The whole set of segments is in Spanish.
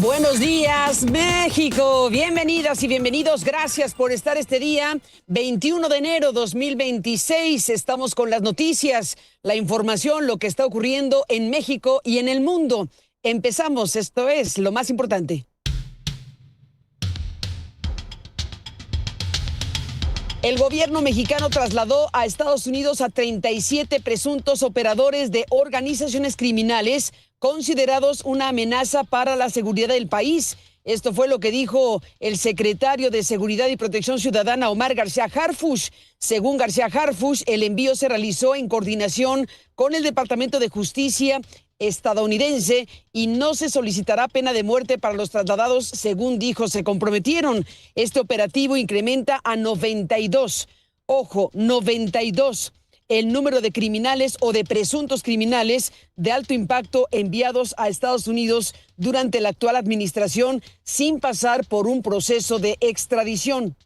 Buenos días, México. Bienvenidas y bienvenidos. Gracias por estar este día, 21 de enero 2026. Estamos con las noticias, la información, lo que está ocurriendo en México y en el mundo. Empezamos. Esto es lo más importante. El gobierno mexicano trasladó a Estados Unidos a 37 presuntos operadores de organizaciones criminales considerados una amenaza para la seguridad del país. Esto fue lo que dijo el secretario de Seguridad y Protección Ciudadana, Omar García Harfuch. Según García Harfuch, el envío se realizó en coordinación con el Departamento de Justicia estadounidense y no se solicitará pena de muerte para los trasladados, según dijo. Se comprometieron. Este operativo incrementa a 92. Ojo, 92. El número de criminales o de presuntos criminales de alto impacto enviados a Estados Unidos durante la actual administración sin pasar por un proceso de extradición.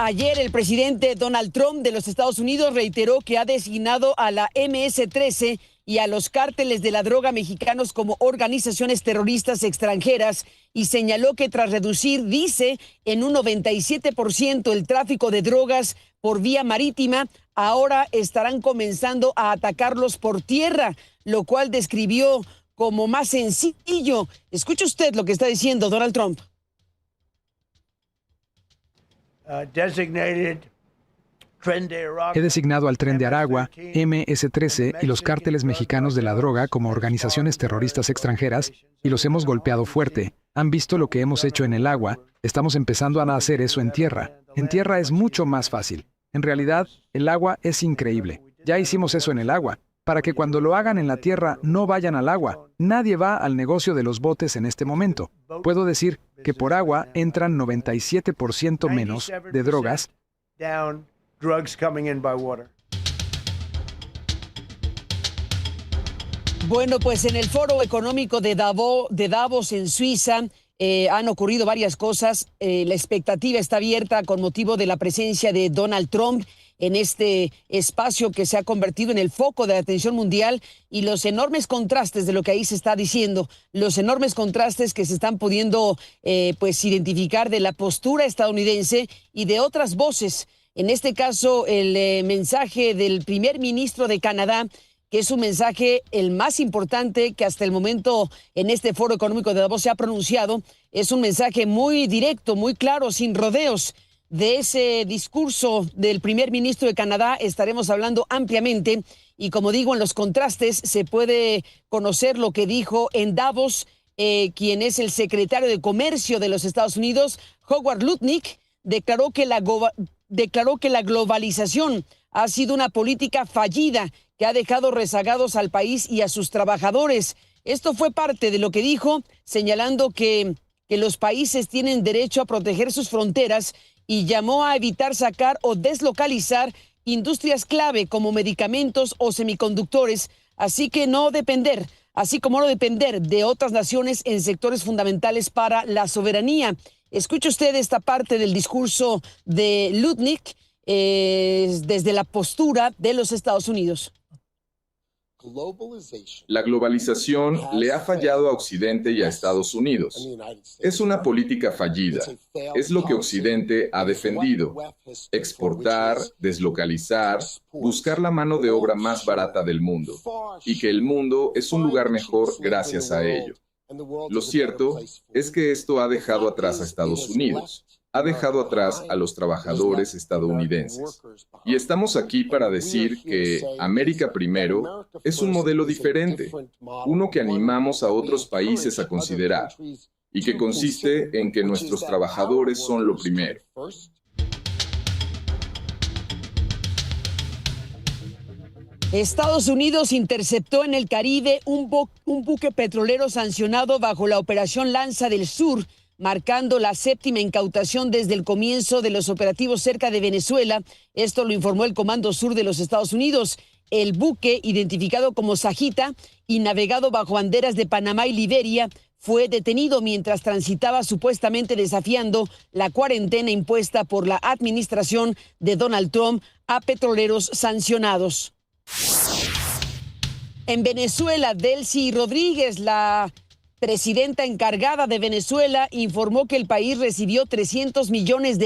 Ayer el presidente Donald Trump de los Estados Unidos reiteró que ha designado a la MS-13 y a los cárteles de la droga mexicanos como organizaciones terroristas extranjeras y señaló que tras reducir, dice, en un 97% el tráfico de drogas por vía marítima, ahora estarán comenzando a atacarlos por tierra, lo cual describió como más sencillo. Escuche usted lo que está diciendo Donald Trump. He designado al Tren de Aragua, MS-13 y los cárteles mexicanos de la droga como organizaciones terroristas extranjeras y los hemos golpeado fuerte. Han visto lo que hemos hecho en el agua, estamos empezando a hacer eso en tierra. En tierra es mucho más fácil. En realidad, el agua es increíble. Ya hicimos eso en el agua. Para que cuando lo hagan en la tierra no vayan al agua. Nadie va al negocio de los botes en este momento. Puedo decir que por agua entran 97% menos de drogas. Bueno, pues en el Foro Económico de Davos en Suiza han ocurrido varias cosas. La expectativa está abierta con motivo de la presencia de Donald Trump en este espacio que se ha convertido en el foco de la atención mundial y los enormes contrastes de lo que ahí se está diciendo, los enormes contrastes que se están pudiendo pues identificar de la postura estadounidense y de otras voces. En este caso, el mensaje del primer ministro de Canadá, que es un mensaje el más importante que hasta el momento en este Foro Económico de Davos se ha pronunciado, es un mensaje muy directo, muy claro, sin rodeos. De ese discurso del primer ministro de Canadá estaremos hablando ampliamente y, como digo, en los contrastes se puede conocer lo que dijo en Davos quien es el secretario de Comercio de los Estados Unidos, Howard Lutnick, declaró que la globalización ha sido una política fallida que ha dejado rezagados al país y a sus trabajadores. Esto fue parte de lo que dijo, señalando que los países tienen derecho a proteger sus fronteras y llamó a evitar sacar o deslocalizar industrias clave como medicamentos o semiconductores, así como no depender de otras naciones en sectores fundamentales para la soberanía. Escuche usted esta parte del discurso de Lutnick desde la postura de los Estados Unidos. La globalización le ha fallado a Occidente y a Estados Unidos. Es una política fallida. Es lo que Occidente ha defendido. Exportar, deslocalizar, buscar la mano de obra más barata del mundo. Y que el mundo es un lugar mejor gracias a ello. Lo cierto es que esto ha dejado atrás a Estados Unidos. Ha dejado atrás a los trabajadores estadounidenses. Y estamos aquí para decir que América Primero es un modelo diferente, uno que animamos a otros países a considerar, y que consiste en que nuestros trabajadores son lo primero. Estados Unidos interceptó en el Caribe un buque petrolero sancionado bajo la Operación Lanza del Sur, marcando la 7ª incautación desde el comienzo de los operativos cerca de Venezuela. Esto lo informó el Comando Sur de los Estados Unidos. El buque, identificado como Sajita y navegado bajo banderas de Panamá y Liberia, fue detenido mientras transitaba supuestamente desafiando la cuarentena impuesta por la administración de Donald Trump a petroleros sancionados. En Venezuela, Delcy Rodríguez, la presidenta encargada de Venezuela, informó que el país recibió $300 millones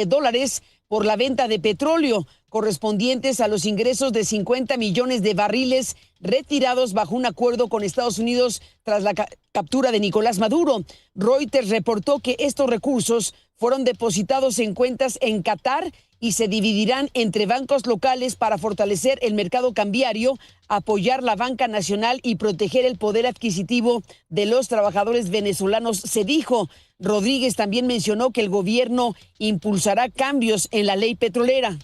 por la venta de petróleo, correspondientes a los ingresos de 50 millones de barriles retirados bajo un acuerdo con Estados Unidos tras la captura de Nicolás Maduro. Reuters reportó que estos recursos fueron depositados en cuentas en Qatar y se dividirán entre bancos locales para fortalecer el mercado cambiario, apoyar la banca nacional y proteger el poder adquisitivo de los trabajadores venezolanos, se dijo. Rodríguez también mencionó que el gobierno impulsará cambios en la ley petrolera.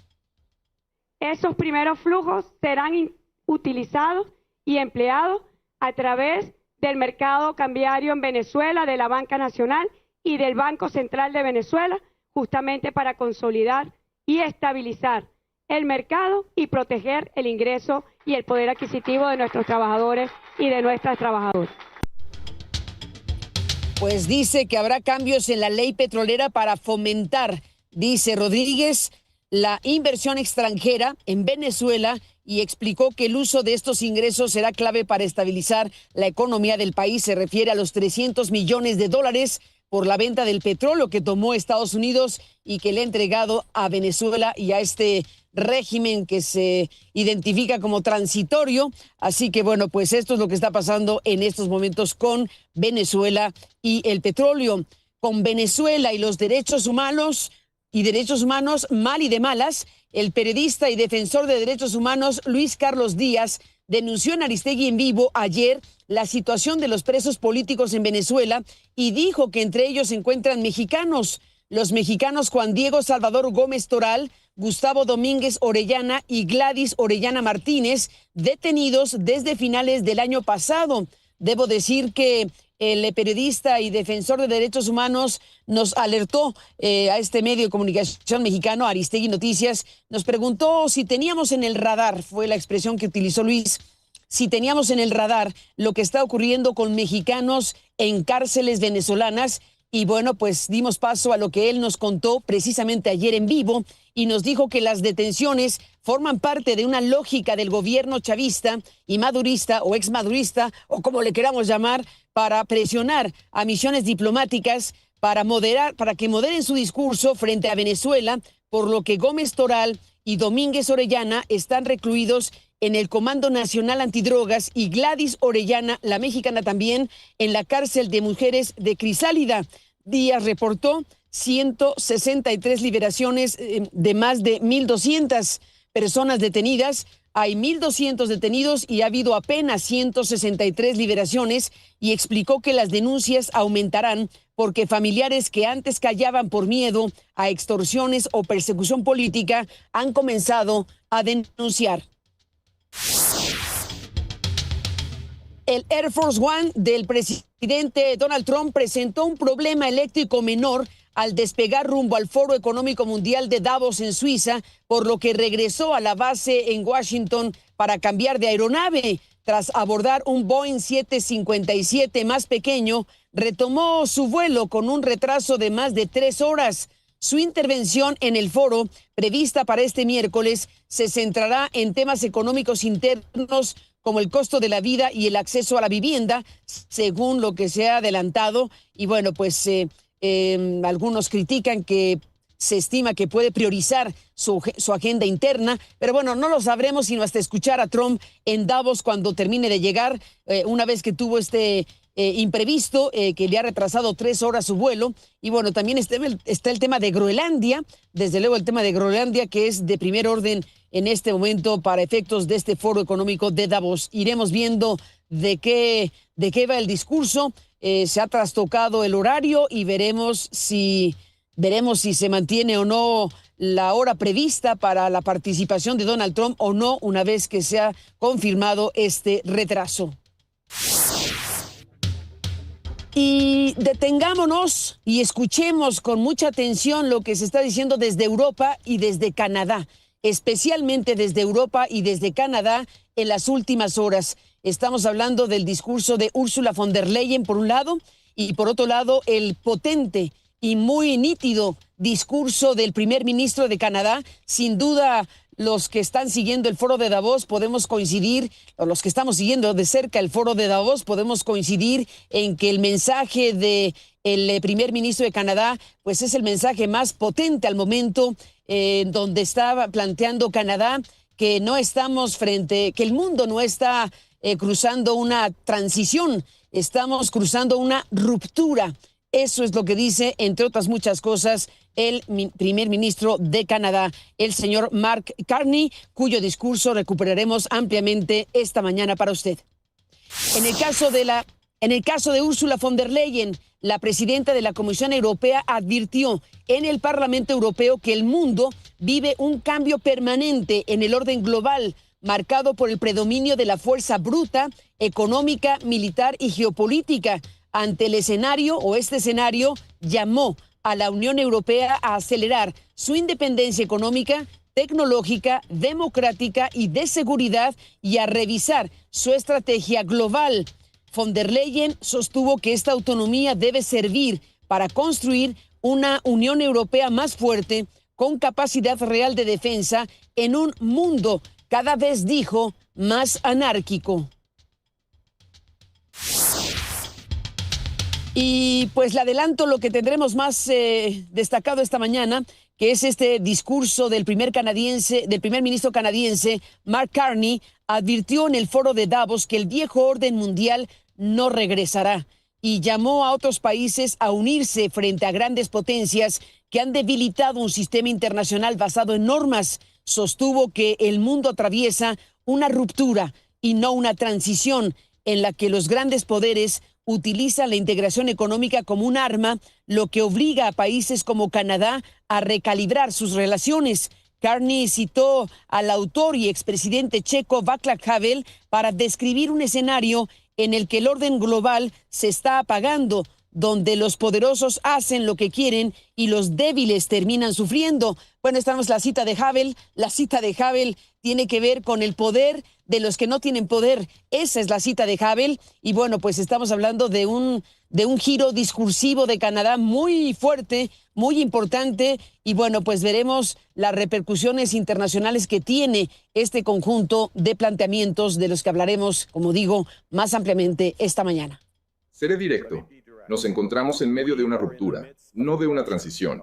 Esos primeros flujos serán utilizados y empleados a través del mercado cambiario en Venezuela, de la Banca Nacional y del Banco Central de Venezuela, justamente para consolidar y estabilizar el mercado y proteger el ingreso y el poder adquisitivo de nuestros trabajadores y de nuestras trabajadoras. Pues dice que habrá cambios en la ley petrolera para fomentar, dice Rodríguez, la inversión extranjera en Venezuela, y explicó que el uso de estos ingresos será clave para estabilizar la economía del país. Se refiere a los $300 millones por la venta del petróleo que tomó Estados Unidos y que le ha entregado a Venezuela y a este régimen que se identifica como transitorio. Así que bueno, pues esto es lo que está pasando en estos momentos con Venezuela y el petróleo. Con Venezuela y los derechos humanos mal y de malas, el periodista y defensor de derechos humanos Luis Carlos Díaz denunció en Aristegui en Vivo ayer la situación de los presos políticos en Venezuela y dijo que entre ellos se encuentran mexicanos. Los mexicanos Juan Diego Salvador Gómez Toral, Gustavo Domínguez Orellana y Gladys Orellana Martínez, detenidos desde finales del año pasado. Debo decir que el periodista y defensor de derechos humanos nos alertó a este medio de comunicación mexicano, Aristegui Noticias, nos preguntó si teníamos en el radar, fue la expresión que utilizó Luis, si teníamos en el radar lo que está ocurriendo con mexicanos en cárceles venezolanas. Y bueno, pues dimos paso a lo que él nos contó precisamente ayer en Vivo y nos dijo que las detenciones forman parte de una lógica del gobierno chavista y madurista o exmadurista o como le queramos llamar, para presionar a misiones diplomáticas para que moderen su discurso frente a Venezuela, por lo que Gómez Toral y Domínguez Orellana están recluidos en el Comando Nacional Antidrogas y Gladys Orellana, la mexicana también, en la cárcel de mujeres de Crisálida. Díaz reportó 163 liberaciones de más de 1,200 personas detenidas. Hay 1,200 detenidos y ha habido apenas 163 liberaciones, y explicó que las denuncias aumentarán porque familiares que antes callaban por miedo a extorsiones o persecución política han comenzado a denunciar. El Air Force One del presidente Donald Trump presentó un problema eléctrico menor al despegar rumbo al Foro Económico Mundial de Davos en Suiza, por lo que regresó a la base en Washington para cambiar de aeronave. Tras abordar un Boeing 757 más pequeño, retomó su vuelo con un retraso de más de 3 horas. Su intervención en el foro, prevista para este miércoles, se centrará en temas económicos internos como el costo de la vida y el acceso a la vivienda, según lo que se ha adelantado. Y bueno, pues algunos critican que se estima que puede priorizar su agenda interna, pero bueno, no lo sabremos sino hasta escuchar a Trump en Davos cuando termine de llegar, una vez que tuvo este imprevisto que le ha retrasado 3 horas su vuelo. Y bueno, también está el tema de Groenlandia, desde luego el tema de Groenlandia, que es de primer orden en este momento para efectos de este foro económico de Davos. Iremos viendo de qué va el discurso. Se ha trastocado el horario y veremos si se mantiene o no la hora prevista para la participación de Donald Trump o no, una vez que se ha confirmado este retraso. Y detengámonos y escuchemos con mucha atención lo que se está diciendo desde Europa y desde Canadá, especialmente desde Europa y desde Canadá en las últimas horas. Estamos hablando del discurso de Ursula von der Leyen por un lado y por otro lado el potente y muy nítido discurso del primer ministro de Canadá, sin duda los que están siguiendo el foro de Davos podemos coincidir, o los que estamos siguiendo de cerca el foro de Davos, podemos coincidir en que el mensaje de el primer ministro de Canadá, pues es el mensaje más potente al momento, donde estaba planteando Canadá que no estamos que el mundo no está cruzando una transición, estamos cruzando una ruptura. Eso es lo que dice, entre otras muchas cosas, el primer ministro de Canadá, el señor Mark Carney, cuyo discurso recuperaremos ampliamente esta mañana para usted. En el caso de Ursula von der Leyen, la presidenta de la Comisión Europea advirtió en el Parlamento Europeo que el mundo vive un cambio permanente en el orden global, marcado por el predominio de la fuerza bruta, económica, militar y geopolítica. Ante el escenario llamó a la Unión Europea a acelerar su independencia económica, tecnológica, democrática y de seguridad y a revisar su estrategia global. Von der Leyen sostuvo que esta autonomía debe servir para construir una Unión Europea más fuerte, con capacidad real de defensa en un mundo cada vez, dijo, más anárquico. Y pues le adelanto lo que tendremos más destacado esta mañana, que es este discurso del primer ministro canadiense, Mark Carney, advirtió en el foro de Davos que el viejo orden mundial no regresará y llamó a otros países a unirse frente a grandes potencias que han debilitado un sistema internacional basado en normas. Sostuvo que el mundo atraviesa una ruptura y no una transición en la que los grandes poderes utilizan la integración económica como un arma, lo que obliga a países como Canadá a recalibrar sus relaciones. Carney citó al autor y expresidente checo Václav Havel para describir un escenario en el que el orden global se está apagando, donde los poderosos hacen lo que quieren y los débiles terminan sufriendo. Bueno, estamos la cita de Havel. La cita de Havel tiene que ver con el poder de los que no tienen poder. Esa es la cita de Havel. Y bueno, pues estamos hablando de un giro discursivo de Canadá muy fuerte, muy importante. Y bueno, pues veremos las repercusiones internacionales que tiene este conjunto de planteamientos de los que hablaremos, como digo, más ampliamente esta mañana. Seré directo. Nos encontramos en medio de una ruptura, no de una transición.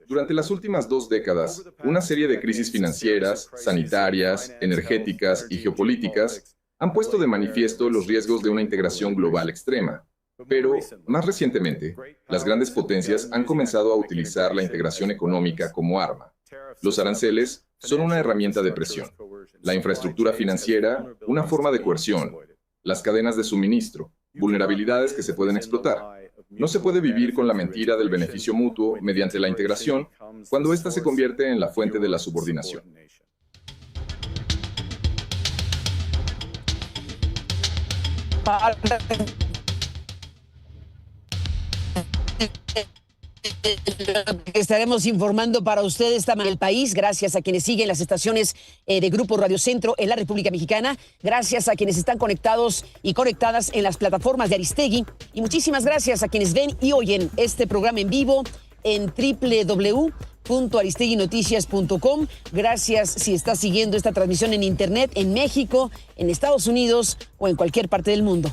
Durante las últimas 2 décadas, una serie de crisis financieras, sanitarias, energéticas y geopolíticas han puesto de manifiesto los riesgos de una integración global extrema. Pero, más recientemente, las grandes potencias han comenzado a utilizar la integración económica como arma. Los aranceles son una herramienta de presión. La infraestructura financiera, una forma de coerción. Las cadenas de suministro, vulnerabilidades que se pueden explotar. No se puede vivir con la mentira del beneficio mutuo mediante la integración cuando ésta se convierte en la fuente de la subordinación. Estaremos informando para ustedes también el país, gracias a quienes siguen las estaciones de Grupo Radio Centro en la República Mexicana, gracias a quienes están conectados y conectadas en las plataformas de Aristegui, y muchísimas gracias a quienes ven y oyen este programa en vivo en www.aristeguinoticias.com. Gracias si estás siguiendo esta transmisión en internet en México, en Estados Unidos o en cualquier parte del mundo.